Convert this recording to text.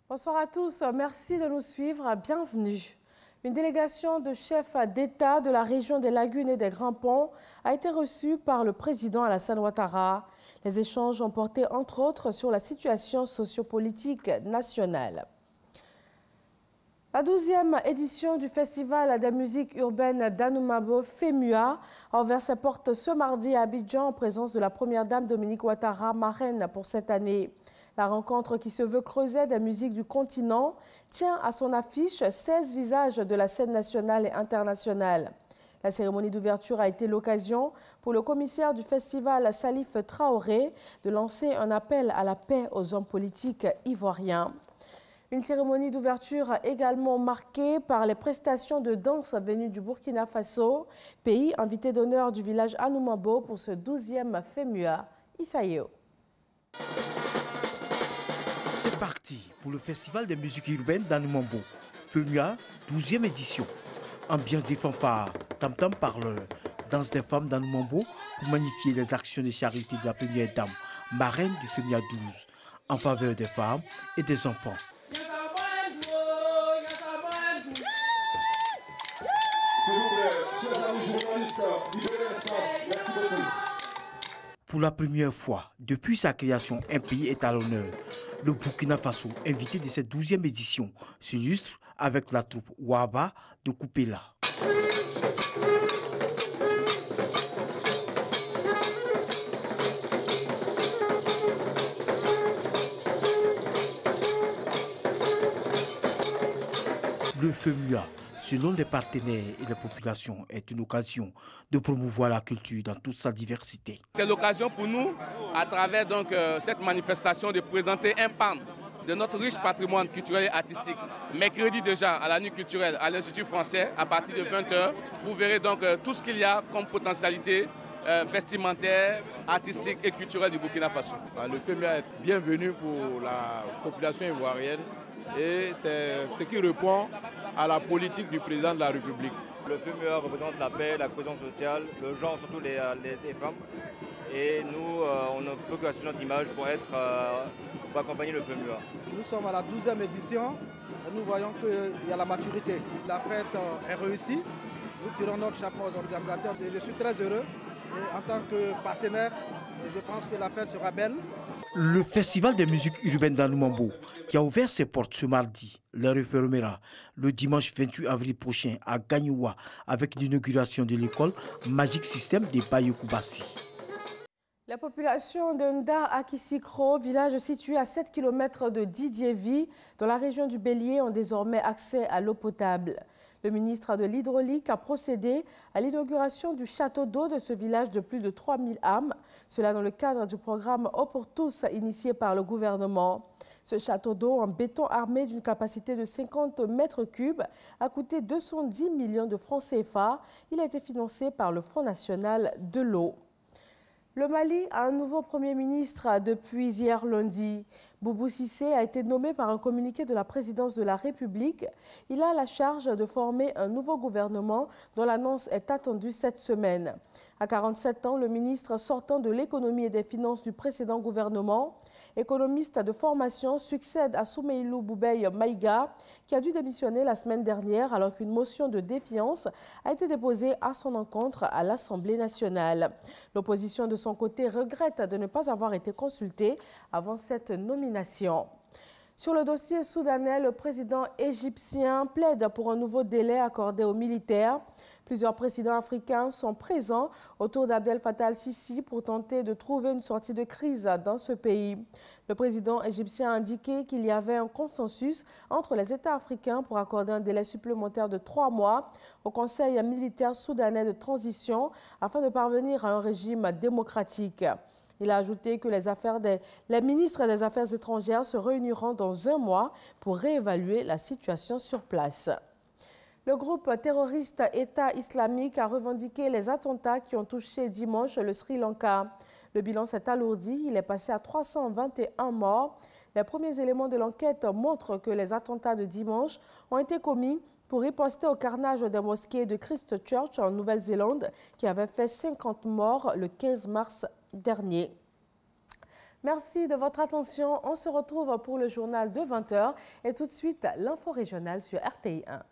Bonsoir à tous, merci de nous suivre, bienvenue. Une délégation de chefs d'État de la région des Lagunes et des Grands Ponts a été reçue par le président Alassane Ouattara. Les échanges ont porté entre autres sur la situation sociopolitique nationale. La 12e édition du Festival des musiques urbaines d'Anoumabo, FEMUA, a ouvert ses portes ce mardi à Abidjan en présence de la première dame Dominique Ouattara, marraine pour cette année. La rencontre qui se veut creuser des musiques du continent tient à son affiche 16 visages de la scène nationale et internationale. La cérémonie d'ouverture a été l'occasion pour le commissaire du festival, Salif Traoré, de lancer un appel à la paix aux hommes politiques ivoiriens. Une cérémonie d'ouverture également marquée par les prestations de danse venues du Burkina Faso, pays invité d'honneur du village Anoumabo pour ce 12e FEMUA. Isaïo. C'est parti pour le Festival des musiques urbaines d'Anoumabo, FEMUA, 12e édition. Ambiance des fanfares, tam-tam parleur, danse des femmes d'Anoumabo pour magnifier les actions de charité de la première dame, marraine du FEMUA 12, en faveur des femmes et des enfants. Pour la première fois, depuis sa création, un pays est à l'honneur. Le Burkina Faso, invité de cette 12e édition, s'illustre avec la troupe Ouaba de Koupela. Le FEMUA, selon les partenaires et les populations, est une occasion de promouvoir la culture dans toute sa diversité. C'est l'occasion pour nous, à travers cette manifestation, de présenter un pan de notre riche patrimoine culturel et artistique. Mercredi déjà, à la nuit culturelle, à l'Institut français, à partir de 20h, vous verrez donc tout ce qu'il y a comme potentialité vestimentaire, artistique et culturelle du Burkina Faso. Le FEMUA est bienvenu pour la population ivoirienne et c'est ce qui répond à la politique du président de la République. Le FEMUA représente la paix, la cohésion sociale, le genre, surtout les femmes. Et nous, on ne peut que assurer notre image pour accompagner le FEMUA. Nous sommes à la 12e édition et nous voyons qu'il y a la maturité. La fête est réussie. Nous tirons notre chapeau aux organisateurs. Je suis très heureux. Et en tant que partenaire, je pense que la fête sera belle. Le Festival des musiques urbaines d'Anoumabo, qui a ouvert ses portes ce mardi, le refermera le dimanche 28 avril prochain à Gagnoua avec l'inauguration de l'école Magic System de Bayokoubassi. La population de Nda Akisikro, village situé à 7 km de Didiévi, dans la région du Bélier, ont désormais accès à l'eau potable. Le ministre de l'Hydraulique a procédé à l'inauguration du château d'eau de ce village de plus de 3000 âmes, cela dans le cadre du programme Eau pour tous initié par le gouvernement. Ce château d'eau en béton armé d'une capacité de 50 mètres cubes a coûté 210 millions de francs CFA. Il a été financé par le Fonds national de l'eau. Le Mali a un nouveau Premier ministre depuis hier lundi. Boubou Cissé a été nommé par un communiqué de la présidence de la République. Il a la charge de former un nouveau gouvernement dont l'annonce est attendue cette semaine. À 47 ans, le ministre sortant de l'économie et des finances du précédent gouvernement, économiste de formation, succède à Soumeilou Boubeye Maïga, qui a dû démissionner la semaine dernière alors qu'une motion de défiance a été déposée à son encontre à l'Assemblée nationale. L'opposition de son côté regrette de ne pas avoir été consultée avant cette nomination. Sur le dossier soudanais, le président égyptien plaide pour un nouveau délai accordé aux militaires. Plusieurs présidents africains sont présents autour d'Abdel Fattah al-Sisi pour tenter de trouver une sortie de crise dans ce pays. Le président égyptien a indiqué qu'il y avait un consensus entre les États africains pour accorder un délai supplémentaire de 3 mois au Conseil militaire soudanais de transition afin de parvenir à un régime démocratique. Il a ajouté que les ministres des Affaires étrangères se réuniront dans un mois pour réévaluer la situation sur place. Le groupe terroriste État islamique a revendiqué les attentats qui ont touché dimanche le Sri Lanka. Le bilan s'est alourdi, il est passé à 321 morts. Les premiers éléments de l'enquête montrent que les attentats de dimanche ont été commis pour riposter au carnage des mosquées de Christchurch en Nouvelle-Zélande qui avait fait 50 morts le 15 mars dernier. Merci de votre attention. On se retrouve pour le journal de 20 h et tout de suite l'info régionale sur RTI 1.